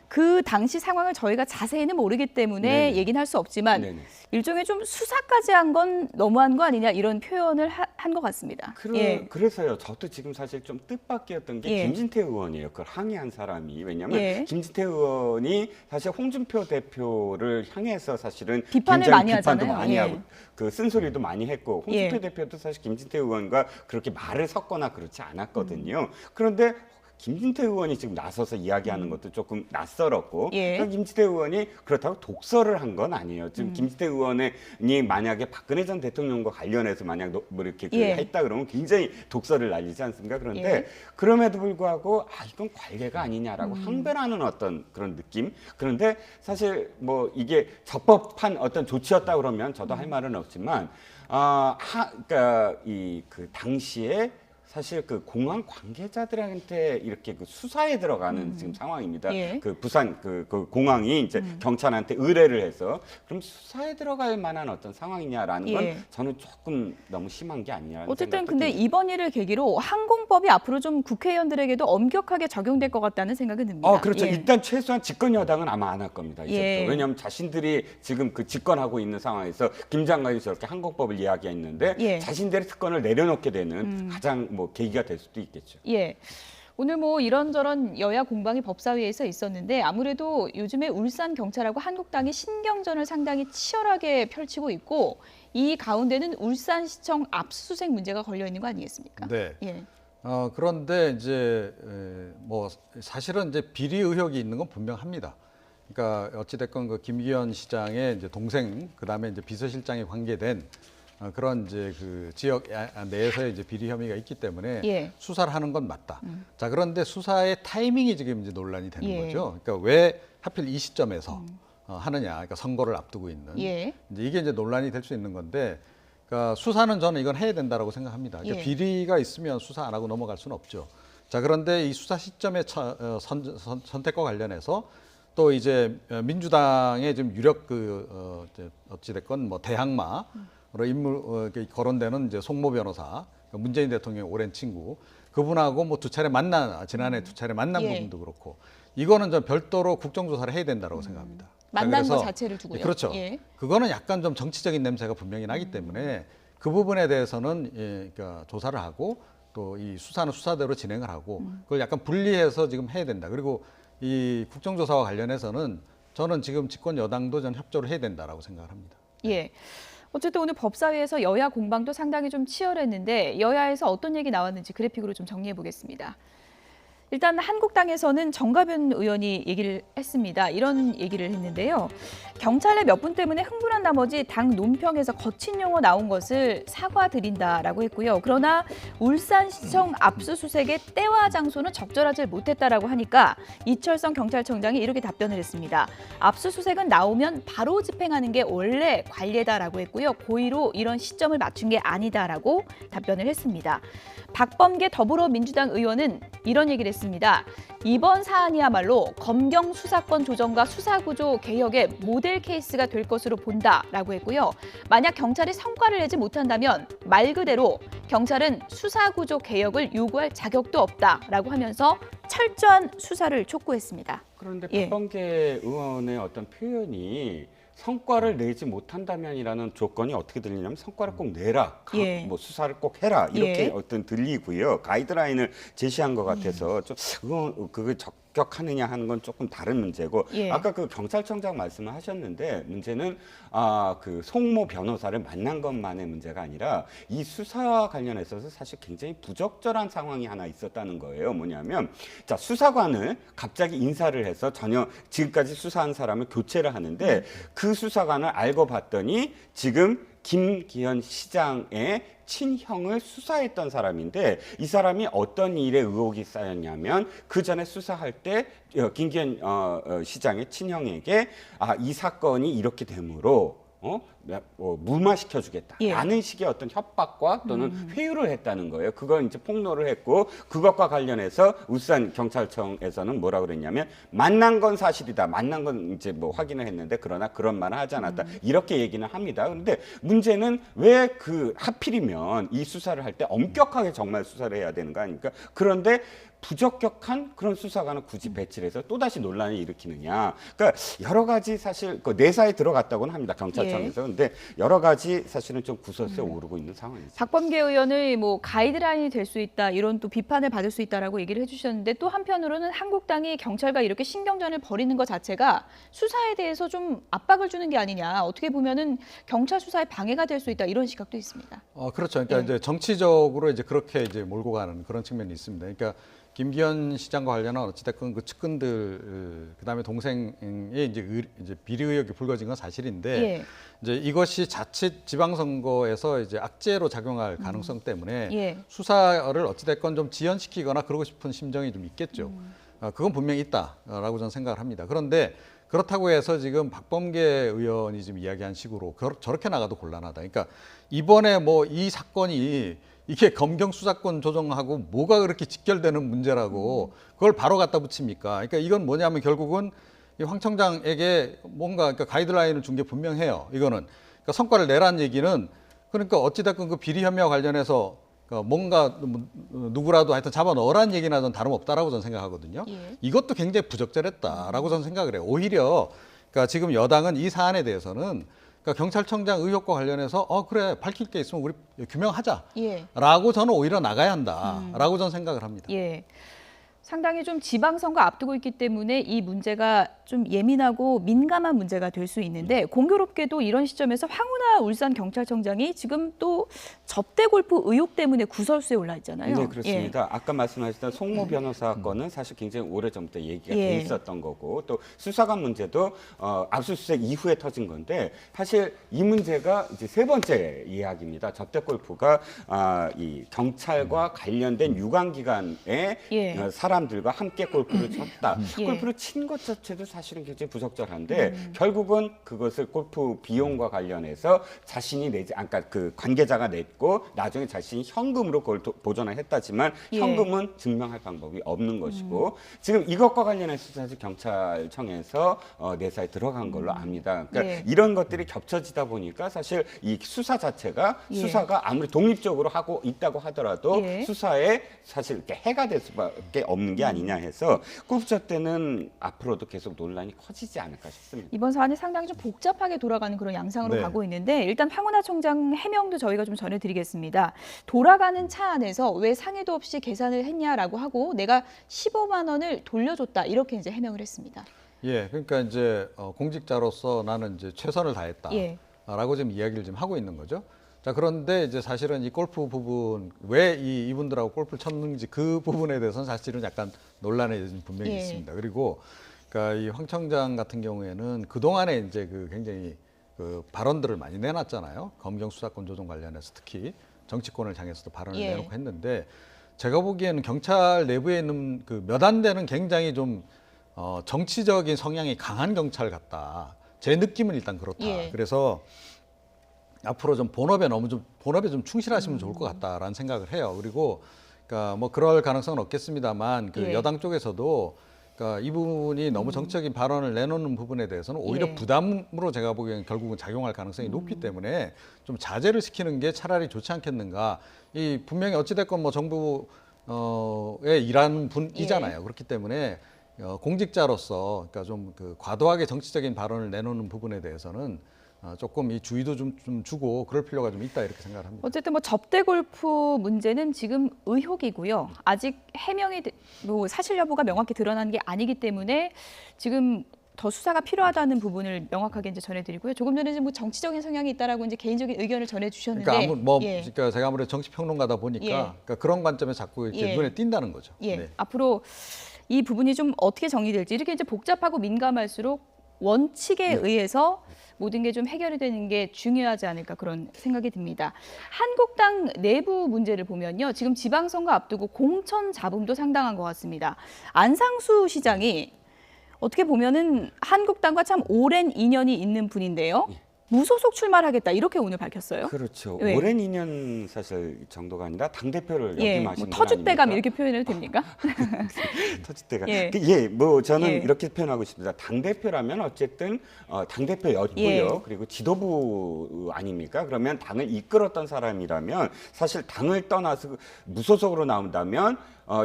그 당시 상황을 저희가 자세히는 모르기 때문에 네네. 얘기는 할 수 없지만 네네. 일종의 좀 수사까지 한 건 너무한 거 아니냐 이런 표현을 한 것 같습니다. 예. 그래서요. 저도 지금 사실 좀 뜻밖이었던 게 예. 김진태 의원이에요. 그걸 항의한 사람이. 왜냐하면 예. 김진태 의원이 사실 홍준표 대표를 향해서 사실은 비판을 굉장히 많이 비판도 하잖아요. 많이 예. 하고 그 쓴소리도 많이 했고 홍준표 예. 대표도 사실 김진태 의원과 그렇게 말을 섞거나 그렇지 않았거든요. 그런데 김진태 의원이 지금 나서서 이야기하는 것도 조금 낯설었고 예. 그러니까 김진태 의원이 그렇다고 독설을 한 건 아니에요. 지금 김진태 의원이 만약에 박근혜 전 대통령과 관련해서 만약 뭐 이렇게 예. 했다 그러면 굉장히 독설을 날리지 않습니까? 그런데 예. 그럼에도 불구하고 이건 관례가 아니냐라고 항변하는 어떤 그런 느낌. 그런데 사실 뭐 이게 적법한 어떤 조치였다 그러면 저도 할 말은 없지만 그러니까 그 당시에 사실 그 공항 관계자들한테 이렇게 그 수사에 들어가는 지금 상황입니다. 예. 그 부산 그 공항이 이제 경찰한테 의뢰를 해서 그럼 수사에 들어갈 만한 어떤 상황이냐라는 건 예. 저는 조금 너무 심한 게 아니냐는 어쨌든 생각도 근데 듭니다. 이번 일을 계기로 항공법이 앞으로 좀 국회의원들에게도 엄격하게 적용될 것 같다는 생각이 듭니다. 그렇죠. 예. 일단 최소한 집권 여당은 아마 안 할 겁니다. 이제부터. 예. 왜냐하면 자신들이 지금 그 집권하고 있는 상황에서 김 장관이 저렇게 항공법을 이야기했는데 예. 자신들의 특권을 내려놓게 되는 가장 뭐 계기가 될 수도 있겠죠. 예. 오늘 뭐 이런저런 여야 공방이 법사위에서 있었는데 아무래도 요즘에 울산 경찰하고 한국당이 신경전을 상당히 치열하게 펼치고 있고 이 가운데는 울산시청 압수수색 문제가 걸려 있는 거 아니겠습니까? 네. 예. 그런데 이제 뭐 사실은 이제 비리 의혹이 있는 건 분명합니다. 그러니까 어찌됐건 그 김기현 시장의 이제 동생 그다음에 이제 비서실장에 관계된 그런 이제 그 지역 내에서의 이제 비리 혐의가 있기 때문에 예. 수사를 하는 건 맞다. 자, 그런데 수사의 타이밍이 지금 이제 논란이 되는 예. 거죠. 그러니까 왜 하필 이 시점에서 하느냐. 그러니까 선거를 앞두고 있는 예. 이제 이게 이제 논란이 될 수 있는 건데, 그러니까 수사는 저는 이건 해야 된다라고 생각합니다. 그러니까 예. 비리가 있으면 수사 안 하고 넘어갈 수는 없죠. 자, 그런데 이 수사 시점의 선택과 관련해서 또 이제 민주당의 지금 유력 이제 어찌됐건 뭐 대항마로 인물 거론되는 이제 송모 변호사, 문재인 대통령의 오랜 친구, 그분하고 뭐 지난해 두 차례 만난 예. 부분도 그렇고, 이거는 좀 별도로 국정조사를 해야 된다고 생각합니다. 자, 만난 거 그래서 자체를 두고요. 그렇죠. 예. 그거는 약간 좀 정치적인 냄새가 분명히 나기 때문에 그 부분에 대해서는 그러니까 조사를 하고 또 이 수사는 수사대로 진행을 하고 그걸 약간 분리해서 지금 해야 된다. 그리고 이 국정조사와 관련해서는 저는 지금 집권 여당도 전 협조를 해야 된다라고 생각을 합니다. 예. 어쨌든 오늘 법사위에서 여야 공방도 상당히 좀 치열했는데 여야에서 어떤 얘기 나왔는지 그래픽으로 좀 정리해 보겠습니다. 일단 한국당에서는 정가변 의원이 얘기를 했습니다. 이런 얘기를 했는데요. 경찰 내 몇 분 때문에 흥분한 나머지 당 논평에서 거친 용어 나온 것을 사과드린다라고 했고요. 그러나 울산시청 압수수색의 때와 장소는 적절하지 못했다라고 하니까 이철성 경찰청장이 이렇게 답변을 했습니다. 압수수색은 나오면 바로 집행하는 게 원래 관례다라고 했고요. 고의로 이런 시점을 맞춘 게 아니다라고 답변을 했습니다. 박범계 더불어민주당 의원은 이런 얘기를 했습니다. 이번 사안이야말로 검경 수사권 조정과 수사구조 개혁의 모델 케이스가 될 것으로 본다라고 했고요. 만약 경찰이 성과를 내지 못한다면 말 그대로 경찰은 수사구조 개혁을 요구할 자격도 없다라고 하면서 철저한 수사를 촉구했습니다. 그런데 예. 박범계 의원의 어떤 표현이 성과를 내지 못한다면이라는 조건이 어떻게 들리냐면 성과를 꼭 내라, 예. 뭐 수사를 꼭 해라 이렇게 예. 어떤 들리고요. 가이드라인을 제시한 것 같아서 좀 그게 적격하느냐 하는 건 조금 다른 문제고 예. 아까 그 경찰청장 말씀을 하셨는데 문제는 그 송모 변호사를 만난 것만의 문제가 아니라 이 수사와 관련해서 사실 굉장히 부적절한 상황이 하나 있었다는 거예요. 뭐냐면 자, 수사관을 갑자기 인사를 해서 전혀 지금까지 수사한 사람을 교체를 하는데 그 수사관을 알고 봤더니 지금 김기현 시장의 친형을 수사했던 사람인데 이 사람이 어떤 일에 의혹이 쌓였냐면 그 전에 수사할 때 김기현 시장의 친형에게 이 사건이 이렇게 되므로 무마시켜주겠다라는 식의 어떤 협박과 또는 회유를 했다는 거예요. 그걸 이제 폭로를 했고 그것과 관련해서 울산 경찰청에서는 뭐라 그랬냐면 만난 건 사실이다. 만난 건 이제 뭐 확인을 했는데 그러나 그런 말은 하지 않았다. 이렇게 얘기는 합니다. 그런데 문제는 왜 하필이면 이 수사를 할 때 엄격하게 정말 수사를 해야 되는 거 아닙니까? 그런데 부적격한 그런 수사관을 굳이 배치를 해서 또다시 논란을 일으키느냐. 그러니까 여러 가지 사실 내사에 들어갔다고는 합니다. 경찰청에서. 근데 여러 가지 사실은 좀 구설수에 오르고 있는 상황이죠. 박범계 의원을 뭐 가이드라인이 될 수 있다 이런 또 비판을 받을 수 있다라고 얘기를 해주셨는데 또 한편으로는 한국당이 경찰과 이렇게 신경전을 벌이는 것 자체가 수사에 대해서 좀 압박을 주는 게 아니냐. 어떻게 보면은 경찰 수사에 방해가 될 수 있다 이런 시각도 있습니다. 그렇죠. 그러니까 이제 정치적으로 이제 그렇게 이제 몰고 가는 그런 측면이 있습니다. 그러니까 김기현 시장과 관련한 어찌됐건 그 측근들 그다음에 동생의 이제 비리 의혹이 불거진 건 사실인데 예. 이제 이것이 자칫 지방선거에서 이제 악재로 작용할 가능성 때문에 예. 수사를 어찌됐건 좀 지연시키거나 그러고 싶은 심정이 좀 있겠죠. 그건 분명히 있다라고 저는 생각을 합니다. 그런데 그렇다고 해서 지금 박범계 의원이 지금 이야기한 식으로 저렇게 나가도 곤란하다. 그러니까 이번에 뭐 이 사건이 이게 검경 수사권 조정하고 뭐가 그렇게 직결되는 문제라고 그걸 바로 갖다 붙입니까? 그러니까 이건 뭐냐면 결국은 이 황 청장에게 뭔가 그러니까 가이드라인을 준 게 분명해요. 이거는 그러니까 성과를 내라는 얘기는 그러니까 어찌됐건 그 비리 혐의와 관련해서 그러니까 뭔가 누구라도 하여튼 잡아 넣으라는 얘기나 전 다름없다라고 저는 생각하거든요. 예. 이것도 굉장히 부적절했다라고 저는 생각을 해요. 오히려 그러니까 지금 여당은 이 사안에 대해서는 그러니까 경찰청장 의혹과 관련해서 그래 밝힐 게 있으면 우리 규명하자라고 예. 저는 오히려 나가야 한다라고 저는 생각을 합니다. 예. 상당히 좀 지방선거 앞두고 있기 때문에 이 문제가 좀 예민하고 민감한 문제가 될 수 있는데 공교롭게도 이런 시점에서 황운하 울산 경찰청장이 지금 또 접대 골프 의혹 때문에 구설수에 올라 있잖아요. 네, 그렇습니다. 아까 말씀하셨던 송모 변호사 건은 사실 굉장히 오래전부터 얘기가 돼 있었던 거고 또 수사관 문제도 압수수색 이후에 터진 건데 사실 이 문제가 이제 세 번째 이야기입니다. 접대 골프가 이 경찰과 관련된 유관기관의 사람들과 함께 골프를 쳤다. 골프를 친 것 자체도 사실은 굉장히 부적절한데 결국은 그것을 골프 비용과 관련해서 자신이 내지, 그러니까 그 관계자가 냈고 나중에 자신이 현금으로 그걸 보전을 했다지만 현금은 증명할 방법이 없는 것이고 지금 이것과 관련해서 사실 경찰청에서 내사에 들어간 걸로 압니다. 그러니까 이런 것들이 겹쳐지다 보니까 사실 이 수사 자체가 수사가 아무리 독립적으로 하고 있다고 하더라도 수사에 사실 이렇게 해가 될 수밖에 없는 게 아니냐 해서 골프차 때는 앞으로도 계속 논란이 커지지 않을까 싶습니다. 이번 사안이 상당히 좀 복잡하게 돌아가는 그런 양상으로 가고 있는데 일단 황운하 총장 해명도 저희가 좀 전해드리겠습니다. 돌아가는 차 안에서 왜 상의도 없이 계산을 했냐라고 하고 내가 15만 원을 돌려줬다 이렇게 이제 해명을 했습니다. 예, 그러니까 이제 공직자로서 나는 이제 최선을 다했다라고 지금 이야기를 지금 하고 있는 거죠. 자, 그런데 이제 사실은 이 골프 부분 왜 이분들하고 골프를 쳤는지 그 부분에 대해서는 사실은 약간 논란이 분명히 있습니다. 그리고 그러니까 이 황 청장 같은 경우에는 그 동안에 이제 그 굉장히 그 발언들을 많이 내놨잖아요. 검경 수사권 조정 관련해서 특히 정치권을 향해서도 발언을 내놓고 했는데 제가 보기에는 경찰 내부에 있는 그 몇 안 되는 굉장히 좀 정치적인 성향이 강한 경찰 같다. 제 느낌은 일단 그렇다. 그래서 앞으로 좀 본업에 좀 충실하시면 좋을 것 같다라는 생각을 해요. 그리고 그러니까 뭐 그럴 가능성은 없겠습니다만 그 여당 쪽에서도 그러니까 이 부분이 너무 정치적인 발언을 내놓는 부분에 대해서는 오히려 부담으로 제가 보기에는 결국은 작용할 가능성이 높기 때문에 좀 자제를 시키는 게 차라리 좋지 않겠는가. 이 분명히 어찌됐건 뭐 정부에 일하는 분이잖아요. 그렇기 때문에 공직자로서 그러니까 좀 그 과도하게 정치적인 발언을 내놓는 부분에 대해서는 조금 이 주의도 좀 주고 그럴 필요가 좀 있다 이렇게 생각을 합니다. 어쨌든 뭐 접대 골프 문제는 지금 의혹이고요. 아직 해명이 뭐 사실 여부가 명확히 드러난 게 아니기 때문에 지금 더 수사가 필요하다는 부분을 명확하게 이제 전해드리고요. 조금 전에 뭐 정치적인 성향이 있다라고 이제 개인적인 의견을 전해주셨는데, 그러니까 그러니까 제가 아무래도 정치 평론가다 보니까 그러니까 그런 관점에 자꾸 이렇게 눈에 띈다는 거죠. 앞으로 이 부분이 좀 어떻게 정리될지 이렇게 이제 복잡하고 민감할수록 원칙에 의해서 모든 게 좀 해결이 되는 게 중요하지 않을까 그런 생각이 듭니다. 한국당 내부 문제를 보면요. 지금 지방선거 앞두고 공천 잡음도 상당한 것 같습니다. 안상수 시장이 어떻게 보면은 한국당과 참 오랜 인연이 있는 분인데요. 무소속 출마를 하겠다 이렇게 오늘 밝혔어요. 그렇죠. 오랜 인연 사실 정도가 아니라 당대표를 역임하신 분 터줏대감 이렇게 표현해도 됩니까? 터줏대감. 뭐 저는 이렇게 표현하고 싶습니다. 당대표라면 어쨌든 당대표였고요. 그리고 지도부 아닙니까? 그러면 당을 이끌었던 사람이라면 사실 당을 떠나서 무소속으로 나온다면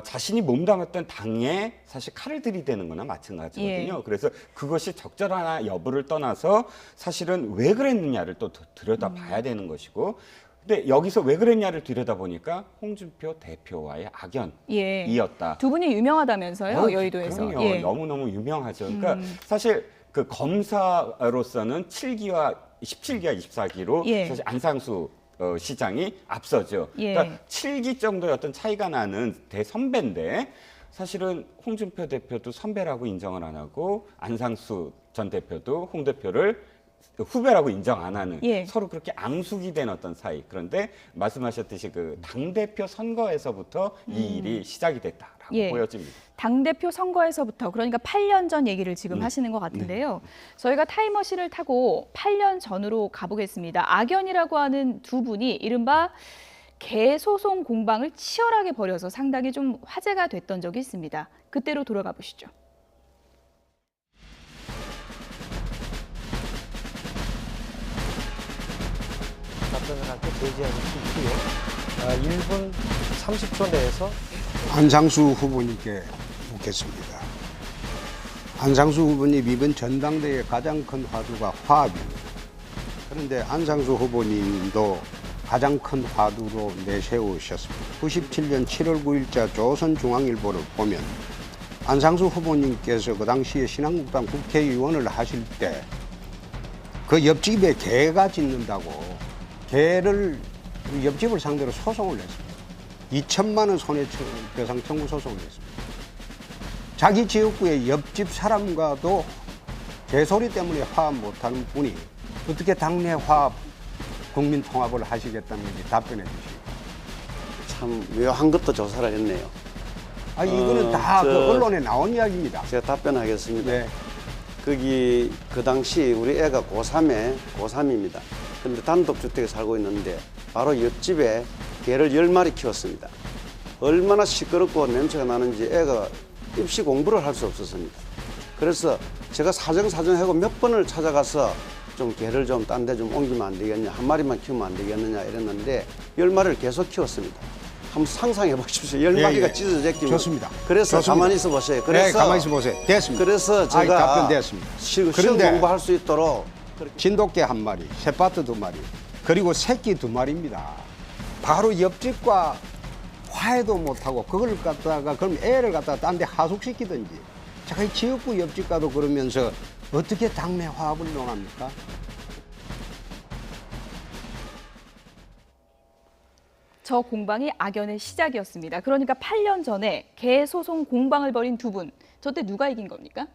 자신이 몸담았던 당에 사실 칼을 들이대는 거나 마찬가지거든요. 그래서 그것이 적절하나 여부를 떠나서 사실은 왜 그랬느냐를 또 들여다봐야 되는 것이고 근데 여기서 왜 그랬냐를 들여다보니까 홍준표 대표와의 악연이었다. 두 분이 유명하다면서요, 여의도에서. 그럼요. 너무너무 유명하죠. 그러니까 사실 그 검사로서는 17기와 24기로 사실 안상수 시장이 앞서죠. 그러니까 7기 정도의 어떤 차이가 나는 대선배인데 사실은 홍준표 대표도 선배라고 인정을 안 하고 안상수 전 대표도 홍 대표를 후배라고 인정 안 하는 서로 그렇게 앙숙이 된 어떤 사이. 그런데 말씀하셨듯이 그 당대표 선거에서부터 이 일이 시작이 됐다라고 보여집니다. 당대표 선거에서부터 그러니까 8년 전 얘기를 지금 하시는 것 같은데요. 저희가 타임머신을 타고 8년 전으로 가보겠습니다. 악연이라고 하는 두 분이 이른바 개 소송 공방을 치열하게 벌여서 상당히 좀 화제가 됐던 적이 있습니다. 그때로 돌아가 보시죠. 답변을 할 때 제지하실 수 있고요. 1분 30초 내에서 안상수 후보님께 묻겠습니다. 안상수 후보님 이번 전당대회 가장 큰 화두가 화합입니다. 그런데 안상수 후보님도 가장 큰 화두로 내세우셨습니다. 97년 7월 9일자 조선중앙일보를 보면 안상수 후보님께서 그 당시에 신한국당 국회의원을 하실 때 그 옆집에 개가 짖는다고 개를 옆집을 상대로 소송을 했습니다. 2천만 원 손해배상 청구 소송을 했습니다. 자기 지역구의 옆집 사람과도 개소리 때문에 화합 못하는 분이 어떻게 당내 화합, 국민 통합을 하시겠다는 건지 답변해 주시고. 참 묘한 것도 조사를 했네요. 이거는 다 그 언론에 나온 이야기입니다. 제가 답변하겠습니다. 네. 거기 그 당시 우리 애가 고3입니다. 근데 단독주택에 살고 있는데 바로 옆집에 개를 10마리 키웠습니다. 얼마나 시끄럽고 냄새가 나는지 애가 입시 공부를 할 수 없었습니다. 그래서 제가 사정하고 몇 번을 찾아가서 좀 개를 좀 딴 데 좀 옮기면 안 되겠냐, 한 마리만 키우면 안 되겠느냐 이랬는데 10마리를 계속 키웠습니다. 한번 상상해 보십시오. 10마리가 찢어졌기면. 좋습니다. 그래서 좋습니다. 가만히 있어 보세요. 네, 가만히 있어 보세요. 됐습니다. 그래서 제가 답변됐습니다. 시험 그런데 공부할 수 있도록 진돗개 1마리, 새바트 2마리, 그리고 새끼 2마리입니다. 바로 옆집과 화해도 못하고 그걸 갖다가 그럼 애를 갖다가 딴 데 하숙시키든지 자기 지역구 옆집과도 그러면서 어떻게 당내 화합을 논합니까? 저 공방이 악연의 시작이었습니다. 그러니까 8년 전에 개 소송 공방을 벌인 두 분, 저때 누가 이긴 겁니까?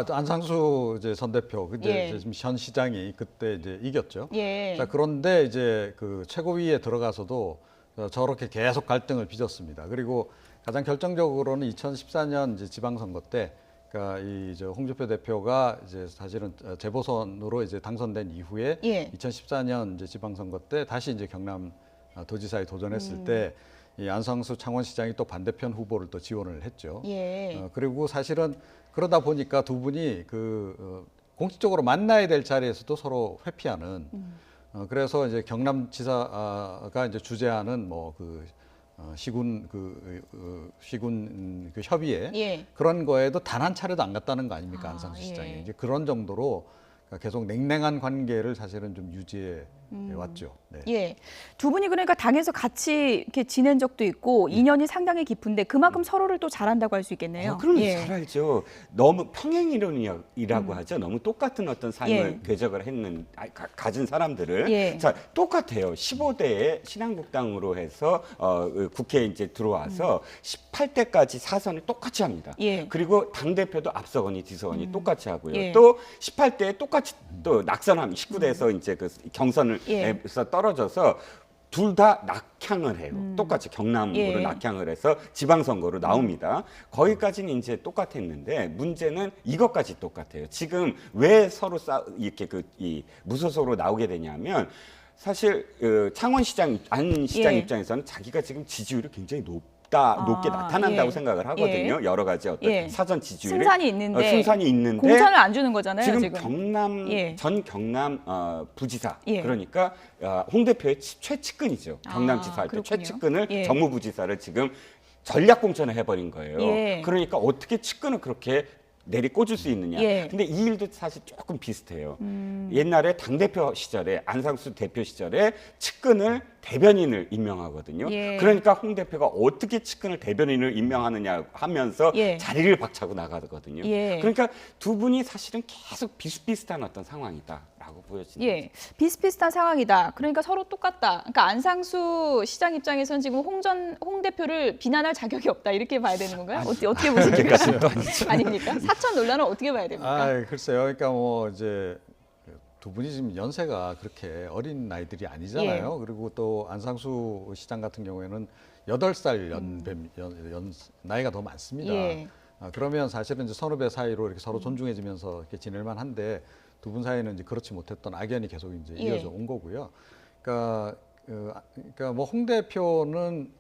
안상수 이제 전 대표, 근데 예. 이제 지금 현 시장이 그때 이제 이겼죠. 예. 자, 그런데 이제 그 최고위에 들어가서도 저렇게 계속 갈등을 빚었습니다. 그리고 가장 결정적으로는 2014년 이제 지방선거 때, 그러니까 저 홍준표 대표가 이제 사실은 재보선으로 이제 당선된 이후에 예. 2014년 이제 지방선거 때 다시 이제 경남 도지사에 도전했을 때 이 안상수 창원시장이 또 반대편 후보를 또 지원을 했죠. 예. 그리고 사실은 그러다 보니까 두 분이 공식적으로 만나야 될 자리에서도 서로 회피하는. 그래서 이제 경남지사가 이제 주재하는 시군 협의회 예. 그런 거에도 단 한 차례도 안 갔다는 거 아닙니까, 안상수 예. 시장이. 이제 그런 정도로 계속 냉랭한 관계를 사실은 좀 유지해 왔죠. 네. 예. 두 분이 그러니까 당에서 같이 이렇게 지낸 적도 있고 인연이 상당히 깊은데 그만큼 서로를 또 잘한다고 할 수 있겠네요. 그럼 예. 잘 알죠. 너무 평행이론이라고 하죠. 너무 똑같은 어떤 삶을 궤적을 가진 사람들을. 예. 자, 똑같아요. 15대에 신한국당으로 해서 국회에 이제 들어와서 18대까지 사선을 똑같이 합니다. 예. 그리고 당대표도 앞서거니 뒤서거니 똑같이 하고요. 예. 또 18대에 똑같이 또 낙선함 19대에서 이제 그 경선에서 떨어져서 둘 다 낙향을 해요. 똑같이 경남으로 예. 낙향을 해서 지방선거로 나옵니다. 거기까지는 이제 똑같았는데 문제는 이것까지 똑같아요. 지금 왜 서로 이렇게 이 무소속으로 나오게 되냐면 사실 창원시장 안 시장 예. 입장에서는 자기가 지금 지지율이 굉장히 높게 나타난다고 예. 생각을 하거든요. 예. 여러 가지 어떤 예. 사전 지지율이 승산이 있는데, 승산이 있는데 공천을 안 주는 거잖아요. 지금 지금 경남 예. 전 경남 부지사 예. 그러니까 홍 대표의 최측근이죠. 경남지사 할 때 그렇군요. 최측근을 예. 정무부지사를 지금 전략 공천을 해버린 거예요. 예. 그러니까 어떻게 측근을 그렇게 내리꽂을 수 있느냐. 예. 근데 이 일도 사실 조금 비슷해요. 옛날에 당대표 시절에 안상수 대표 시절에 측근을 대변인을 임명하거든요. 예. 그러니까 홍 대표가 어떻게 측근을 대변인을 임명하느냐 하면서 예. 자리를 박차고 나가거든요. 예. 그러니까 두 분이 사실은 계속 비슷비슷한 어떤 상황이다라고 보여지는 예, 비슷비슷한 상황이다. 그러니까 서로 똑같다. 그러니까 안상수 시장 입장에서는 지금 홍 대표를 비난할 자격이 없다 이렇게 봐야 되는 건가요? 어떻게 보십니까? 아닙니까? 사천 논란을 어떻게 봐야 됩니까? 글쎄요. 그러니까 뭐 이제 두 분이 지금 연세가 그렇게 어린 나이들이 아니잖아요. 그리고 또 안상수 시장 같은 경우에는 8살 나이가 더 많습니다. 예. 그러면 사실은 이제 선후배 사이로 이렇게 서로 존중해지면서 이렇게 지낼만 한데 두 분 사이는 이제 그렇지 못했던 악연이 계속 이제 예. 이어져 온 거고요. 그러니까 그러니까 뭐 홍 대표는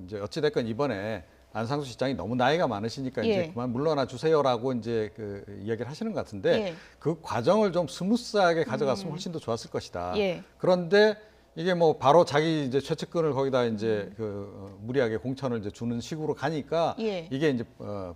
이제 어찌 됐건 이번에 안상수 시장이 너무 나이가 많으시니까 예. 이제 그만 물러나 주세요라고 이제 그 이야기를 하시는 것 같은데 예. 그 과정을 좀 스무스하게 가져갔으면 훨씬 더 좋았을 것이다. 예. 그런데 이게 뭐 바로 자기 이제 최측근을 거기다 이제 무리하게 공천을 이제 주는 식으로 가니까 예. 이게 이제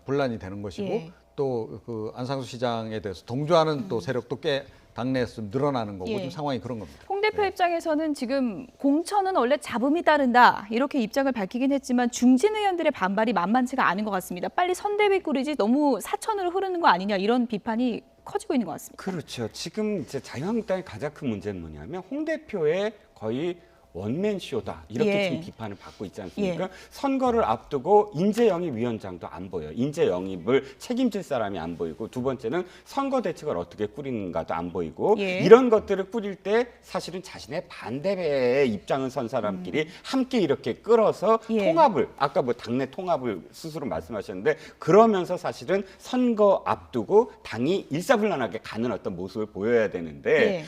분란이 되는 것이고 예. 또 그 안상수 시장에 대해서 동조하는 또 세력도 꽤 당내에서 좀 늘어나는 거고 예. 지금 상황이 그런 겁니다. 홍 대표 입장에서는 지금 공천은 원래 잡음이 따른다 이렇게 입장을 밝히긴 했지만 중진 의원들의 반발이 만만치가 않은 것 같습니다. 빨리 선대위 꾸리지 너무 사천으로 흐르는 거 아니냐 이런 비판이 커지고 있는 것 같습니다. 그렇죠. 지금 이제 자유한국당의 가장 큰 문제는 뭐냐면 홍 대표의 거의 원맨 쇼다 이렇게 예. 지금 비판을 받고 있지 않습니까? 예. 선거를 앞두고 인재영입 위원장도 안 보여요. 인재영입을 책임질 사람이 안 보이고 두 번째는 선거 대책을 어떻게 꾸리는가도 안 보이고 예. 이런 것들을 꾸릴 때 사실은 자신의 반대의 입장을 선 사람끼리 함께 이렇게 끌어서 예. 통합을 아까 뭐 당내 통합을 스스로 말씀하셨는데 그러면서 사실은 선거 앞두고 당이 일사불란하게 가는 어떤 모습을 보여야 되는데 예.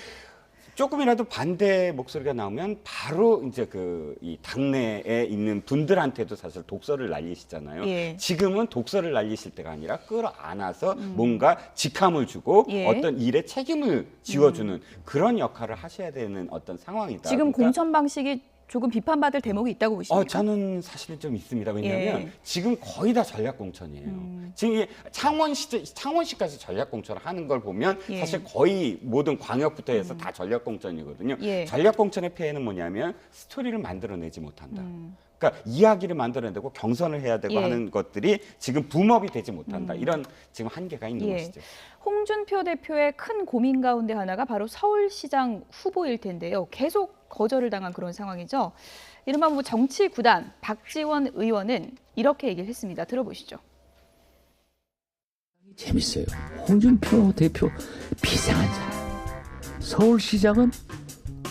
조금이라도 반대 목소리가 나오면 바로 이제 이 당내에 있는 분들한테도 사실 독서를 날리시잖아요. 예. 지금은 독서를 날리실 때가 아니라 끌어안아서 뭔가 직함을 주고 예. 어떤 일에 책임을 지워주는 그런 역할을 하셔야 되는 어떤 상황이다. 지금 그러니까 공천 방식이 조금 비판받을 대목이 있다고 보십니까? 저는 사실은 좀 있습니다. 왜냐하면 예. 지금 거의 다 전략 공천이에요. 지금 이 창원시까지 전략 공천을 하는 걸 보면 예. 사실 거의 모든 광역부터 해서 다 전략 공천이거든요. 예. 전략 공천의 폐해는 뭐냐면 스토리를 만들어내지 못한다. 그러니까 이야기를 만들어내고 경선을 해야 되고 예. 하는 것들이 지금 붐업이 되지 못한다. 이런 지금 한계가 있는 예. 것이죠. 홍준표 대표의 큰 고민 가운데 하나가 바로 서울시장 후보일 텐데요. 계속 거절을 당한 그런 상황이죠. 이른바 뭐 정치 구단 박지원 의원은 이렇게 얘기를 했습니다. 들어보시죠. 재밌어요. 홍준표 대표 비상한 사람. 서울시장은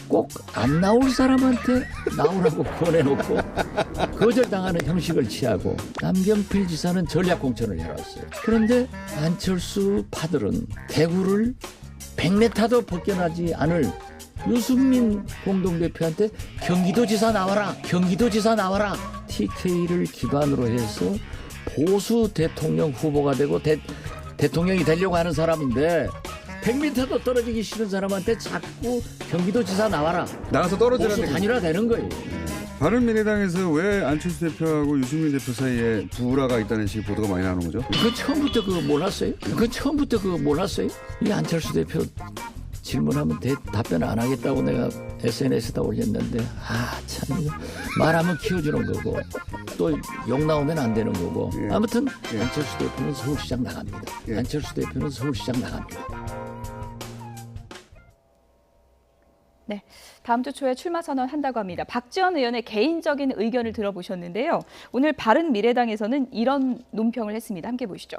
꼭 안 나올 사람한테 나오라고 보내놓고 거절당하는 형식을 취하고 남경필 지사는 전략 공천을 해왔어요. 그런데 안철수 파들은 대구를 100m도 벗겨나지 않을 유승민 공동대표한테 경기도지사 나와라, 경기도지사 나와라. TK를 기반으로 해서 보수 대통령 후보가 되고 대통령이 되려고 하는 사람인데 100m도 떨어지기 싫은 사람한테 자꾸 경기도지사 나와라. 나가서 떨어지라는 보수 단일화되는 거예요. 바른미래당에서 왜 안철수 대표하고 유승민 대표 사이에 불화가 있다는 식의 보도가 많이 나오는 거죠? 그 처음부터 그거 몰랐어요? 그 처음부터 그거 몰랐어요? 이 안철수 대표 질문하면 답변 안 하겠다고 내가 SNS에다 올렸는데 참 이거 말하면 키워주는 거고 또 욕 나오면 안 되는 거고 아무튼 안철수 대표는 서울시장 나갑니다. 안철수 대표는 서울시장 나갑니다. 네, 다음 주 초에 출마 선언한다고 합니다. 박지원 의원의 개인적인 의견을 들어보셨는데요. 오늘 바른미래당에서는 이런 논평을 했습니다. 함께 보시죠.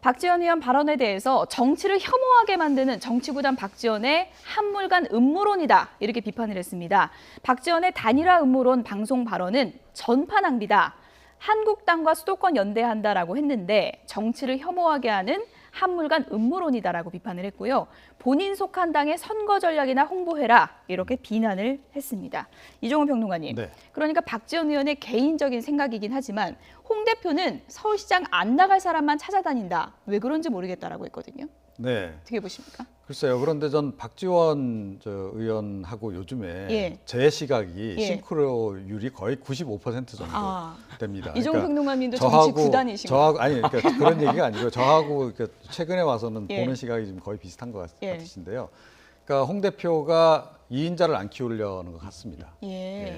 박지원 의원 발언에 대해서 정치를 혐오하게 만드는 정치구단 박지원의 한물간 음모론이다 이렇게 비판을 했습니다. 박지원의 단일화 음모론 방송 발언은 전파 낭비다. 한국당과 수도권 연대한다라고 했는데 정치를 혐오하게 하는 한물간 음모론이다라고 비판을 했고요. 본인 속한 당의 선거 전략이나 홍보해라 이렇게 비난을 했습니다. 이종훈 평론가님, 네. 그러니까 박지원 의원의 개인적인 생각이긴 하지만 홍 대표는 서울시장 안 나갈 사람만 찾아다닌다. 왜 그런지 모르겠다라고 했거든요. 네. 어떻게 보십니까? 글쎄요. 그런데 전 박지원 의원하고 요즘에 제 시각이 싱크로율이 거의 95% 정도 됩니다. 이종훈 평론가님도 정치 구단이신가요? 저하고 아니 그러니까 그런 얘기가 아니고요. 저하고 최근에 와서는 보는 시각이 좀 거의 비슷한 것 같으신데요. 그러니까 홍 대표가 2인자를 안 키우려는 것 같습니다.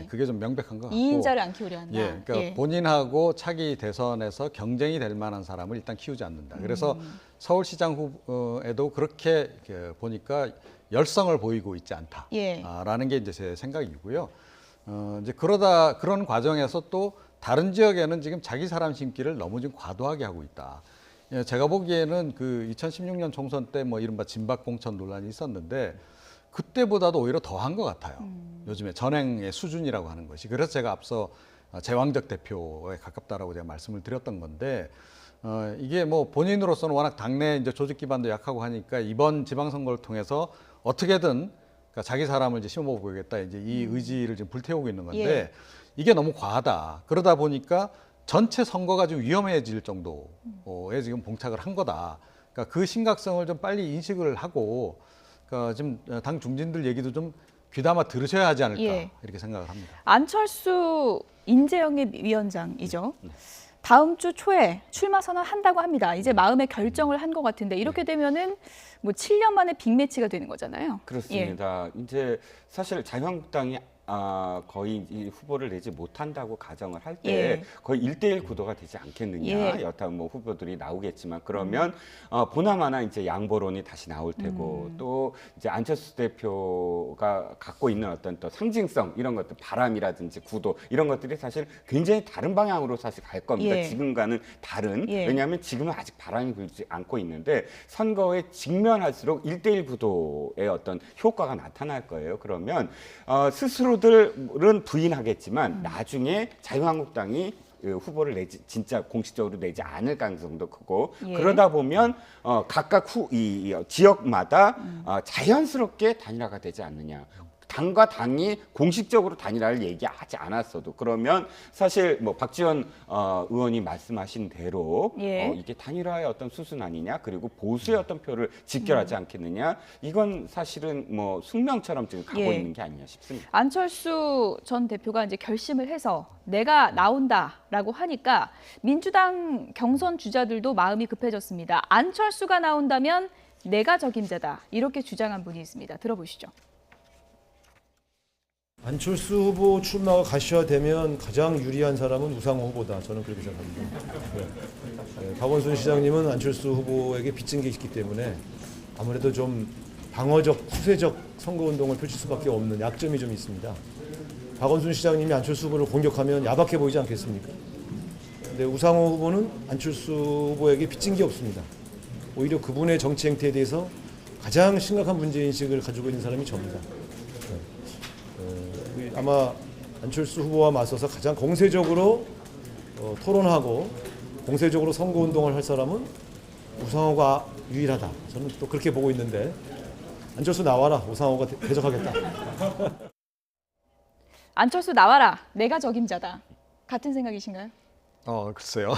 그게 좀 명백한 것 같고. 2인자를 안 키우려 한다. 그러니까 본인하고 차기 대선에서 경쟁이 될 만한 사람을 일단 키우지 않는다. 그래서 서울시장 후보에도 그렇게 보니까 열성을 보이고 있지 않다라는 게 이제 제 생각이고요. 이제 그런 과정에서 또 다른 지역에는 지금 자기 사람 심기를 너무 좀 과도하게 하고 있다. 제가 보기에는 그 2016년 총선 때 뭐 이른바 진박 공천 논란이 있었는데 그때보다도 오히려 더한 것 같아요. 요즘에 전행의 수준이라고 하는 것이. 그래서 제가 앞서 제왕적 대표에 가깝다라고 제가 말씀을 드렸던 건데 이게 뭐 본인으로서는 워낙 당내 이제 조직 기반도 약하고 하니까 이번 지방선거를 통해서 어떻게든 그러니까 자기 사람을 이제 심어보겠다 이제 이 의지를 지금 불태우고 있는 건데 이게 너무 과하다. 그러다 보니까 전체 선거가 좀 위험해질 정도에 지금 봉착을 한 거다. 그러니까 그 심각성을 좀 빨리 인식을 하고, 그러니까 지금 당 중진들 얘기도 좀 귀담아 들으셔야 하지 않을까 이렇게 생각을 합니다. 안철수 인재영입 위원장이죠. 다음 주 초에 출마 선언한다고 합니다. 이제 마음의 결정을 한 것 같은데 이렇게 되면은 뭐 7년 만에 빅매치가 되는 거잖아요. 그렇습니다. 이제 사실 자유한국당이 거의 이 후보를 내지 못한다고 가정을 할 때 거의 1대1 구도가 되지 않겠느냐. 여타 뭐 후보들이 나오겠지만 그러면 보나마나 이제 양보론이 다시 나올 테고 또 이제 안철수 대표가 갖고 있는 어떤 또 상징성 이런 것들 바람이라든지 구도 이런 것들이 사실 굉장히 다른 방향으로 사실 갈 겁니다. 지금과는 다른. 왜냐하면 지금은 아직 바람이 불지 않고 있는데 선거에 직면할수록 1대1 구도의 어떤 효과가 나타날 거예요. 그러면 스스로 들은 부인하겠지만 나중에 자유한국당이 후보를 내지 진짜 공식적으로 내지 않을 가능성도 크고 그러다 보면 각각 이 지역마다 자연스럽게 단일화가 되지 않느냐. 당과 당이 공식적으로 단일화를 얘기하지 않았어도 그러면 사실 뭐 박지원 의원이 말씀하신 대로 이게 단일화의 어떤 수순 아니냐 그리고 보수의 어떤 표를 직결하지 않겠느냐 이건 사실은 뭐 숙명처럼 지금 가고 있는 게 아니냐 싶습니다. 안철수 전 대표가 이제 결심을 해서 내가 나온다라고 하니까 민주당 경선 주자들도 마음이 급해졌습니다. 안철수가 나온다면 내가 적임자다 이렇게 주장한 분이 있습니다. 들어보시죠. 안철수 후보 출마가 가시화되면 가장 유리한 사람은 우상호 후보다. 저는 그렇게 생각합니다. 박원순 시장님은 안철수 후보에게 빚진 게 있기 때문에 아무래도 좀 방어적, 수세적 선거운동을 펼칠 수밖에 없는 약점이 좀 있습니다. 박원순 시장님이 안철수 후보를 공격하면 야박해 보이지 않겠습니까? 근데 우상호 후보는 안철수 후보에게 빚진 게 없습니다. 오히려 그분의 정치 행태에 대해서 가장 심각한 문제인식을 가지고 있는 사람이 저입니다. 아마 안철수 후보와 맞서서 가장 공세적으로 토론하고 공세적으로 선거운동을 할 사람은 우상호가 유일하다. 저는 또 그렇게 보고 있는데 안철수 나와라. 우상호가 대적하겠다. 안철수 나와라. 내가 적임자다. 같은 생각이신가요? 글쎄요.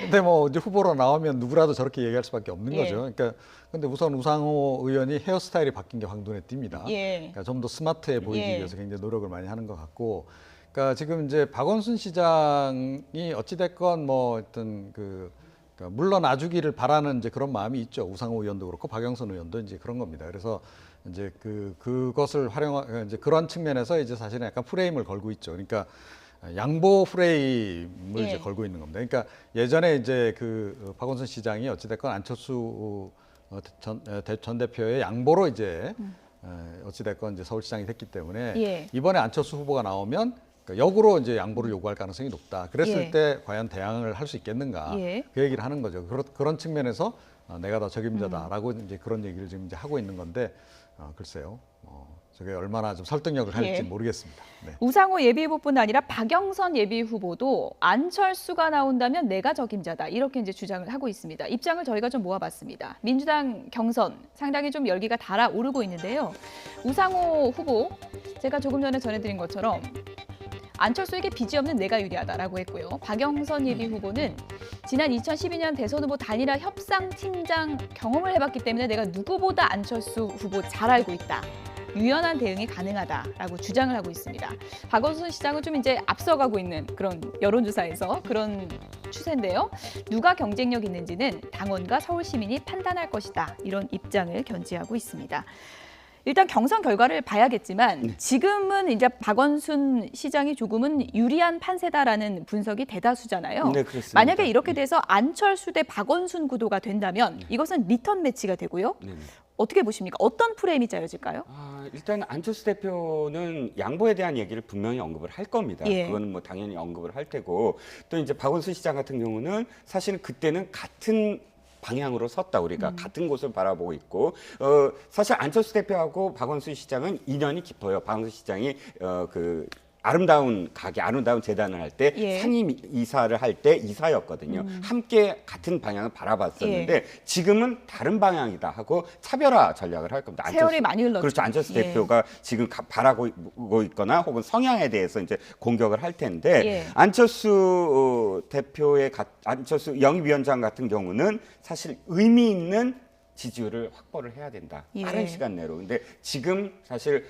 근데 뭐 이제 후보로 나오면 누구라도 저렇게 얘기할 수밖에 없는 거죠. 그러니까 근데 우선 우상호 의원이 헤어스타일이 바뀐 게 황돈에 띄입니다. 그러니까 좀 더 스마트해 보이기 위해서 굉장히 노력을 많이 하는 것 같고, 그러니까 지금 이제 박원순 시장이 어찌 됐건 뭐 어떤 그러니까 물러나주기를 바라는 이제 그런 마음이 있죠. 우상호 의원도 그렇고 박영선 의원도 이제 그런 겁니다. 그래서 이제 그것을 이제 그런 측면에서 이제 사실은 약간 프레임을 걸고 있죠. 그러니까 양보 프레임을 이제 걸고 있는 겁니다. 그러니까 예전에 이제 박원순 시장이 어찌됐건 안철수 전 대표의 양보로 이제 어찌됐건 이제 서울시장이 됐기 때문에 이번에 안철수 후보가 나오면 역으로 이제 양보를 요구할 가능성이 높다. 그랬을 때 과연 대항을 할 수 있겠는가 그 얘기를 하는 거죠. 그런 측면에서 내가 더 적임자다라고 이제 그런 얘기를 지금 이제 하고 있는 건데 글쎄요. 저게 얼마나 좀 설득력을 할지 모르겠습니다. 우상호 예비후보뿐 아니라 박영선 예비후보도 안철수가 나온다면 내가 적임자다 이렇게 이제 주장을 하고 있습니다. 입장을 저희가 좀 모아봤습니다. 민주당 경선 상당히 좀 열기가 달아오르고 있는데요. 우상호 후보 제가 조금 전에 전해드린 것처럼 안철수에게 빚이 없는 내가 유리하다라고 했고요. 박영선 예비후보는 지난 2012년 대선 후보 단일화 협상팀장 경험을 해봤기 때문에 내가 누구보다 안철수 후보 잘 알고 있다. 유연한 대응이 가능하다라고 주장을 하고 있습니다. 박원순 시장은 좀 이제 앞서가고 있는 그런 여론조사에서 그런 추세인데요. 누가 경쟁력 있는지는 당원과 서울 시민이 판단할 것이다. 이런 입장을 견지하고 있습니다. 일단 경선 결과를 봐야겠지만 지금은 이제 박원순 시장이 조금은 유리한 판세다라는 분석이 대다수잖아요. 네, 그렇습니다. 만약에 이렇게 돼서 안철수 대 박원순 구도가 된다면 이것은 리턴 매치가 되고요. 어떻게 보십니까? 어떤 프레임이 짜여질까요? 일단 안철수 대표는 양보에 대한 얘기를 분명히 언급을 할 겁니다. 그거는 뭐 당연히 언급을 할 테고 또 이제 박원순 시장 같은 경우는 사실은 그때는 같은 방향으로 섰다. 우리가 같은 곳을 바라보고 있고 사실 안철수 대표하고 박원순 시장은 인연이 깊어요. 박원순 시장이 아름다운 가게, 아름다운 재단을 할 때 예. 상임 이사를 할 때 이사였거든요. 함께 같은 방향을 바라봤었는데 예. 지금은 다른 방향이다 하고 차별화 전략을 할 겁니다. 세월이 많이 흘렀죠. 그렇죠. 안철수 예. 대표가 지금 바라고 있거나 혹은 성향에 대해서 이제 공격을 할 텐데 예. 안철수 대표의 안철수 영입위원장 같은 경우는 사실 의미 있는 지지율을 확보를 해야 된다. 예. 빠른 시간 내로. 근데 지금 사실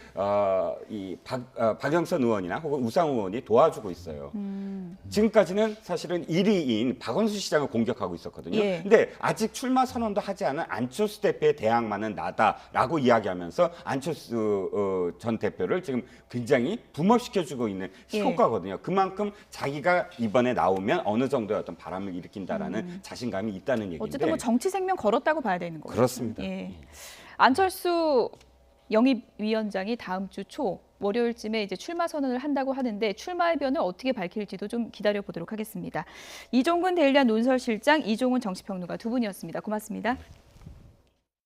박영선 의원이나 혹은 우상 의원이 도와주고 있어요. 지금까지는 사실은 1위인 박원순 시장을 공격하고 있었거든요. 예. 근데 아직 출마 선언도 하지 않은 안철수 대표의 대항마는 나다라고 이야기하면서 안철수 전 대표를 지금 굉장히 붐업시켜주고 있는 예. 효과거든요. 그만큼 자기가 이번에 나오면 어느 정도의 어떤 바람을 일으킨다라는 자신감이 있다는 얘기인데. 어쨌든 뭐 정치 생명 걸었다고 봐야 되는 거죠. 그렇습니다. 예. 안철수 영입위원장이 다음 주 초 월요일쯤에 이제 출마 선언을 한다고 하는데 출마의 변을 어떻게 밝힐지도 좀 기다려 보도록 하겠습니다. 이종근 데일리아 논설실장, 이종훈 정치평론가 두 분이었습니다. 고맙습니다.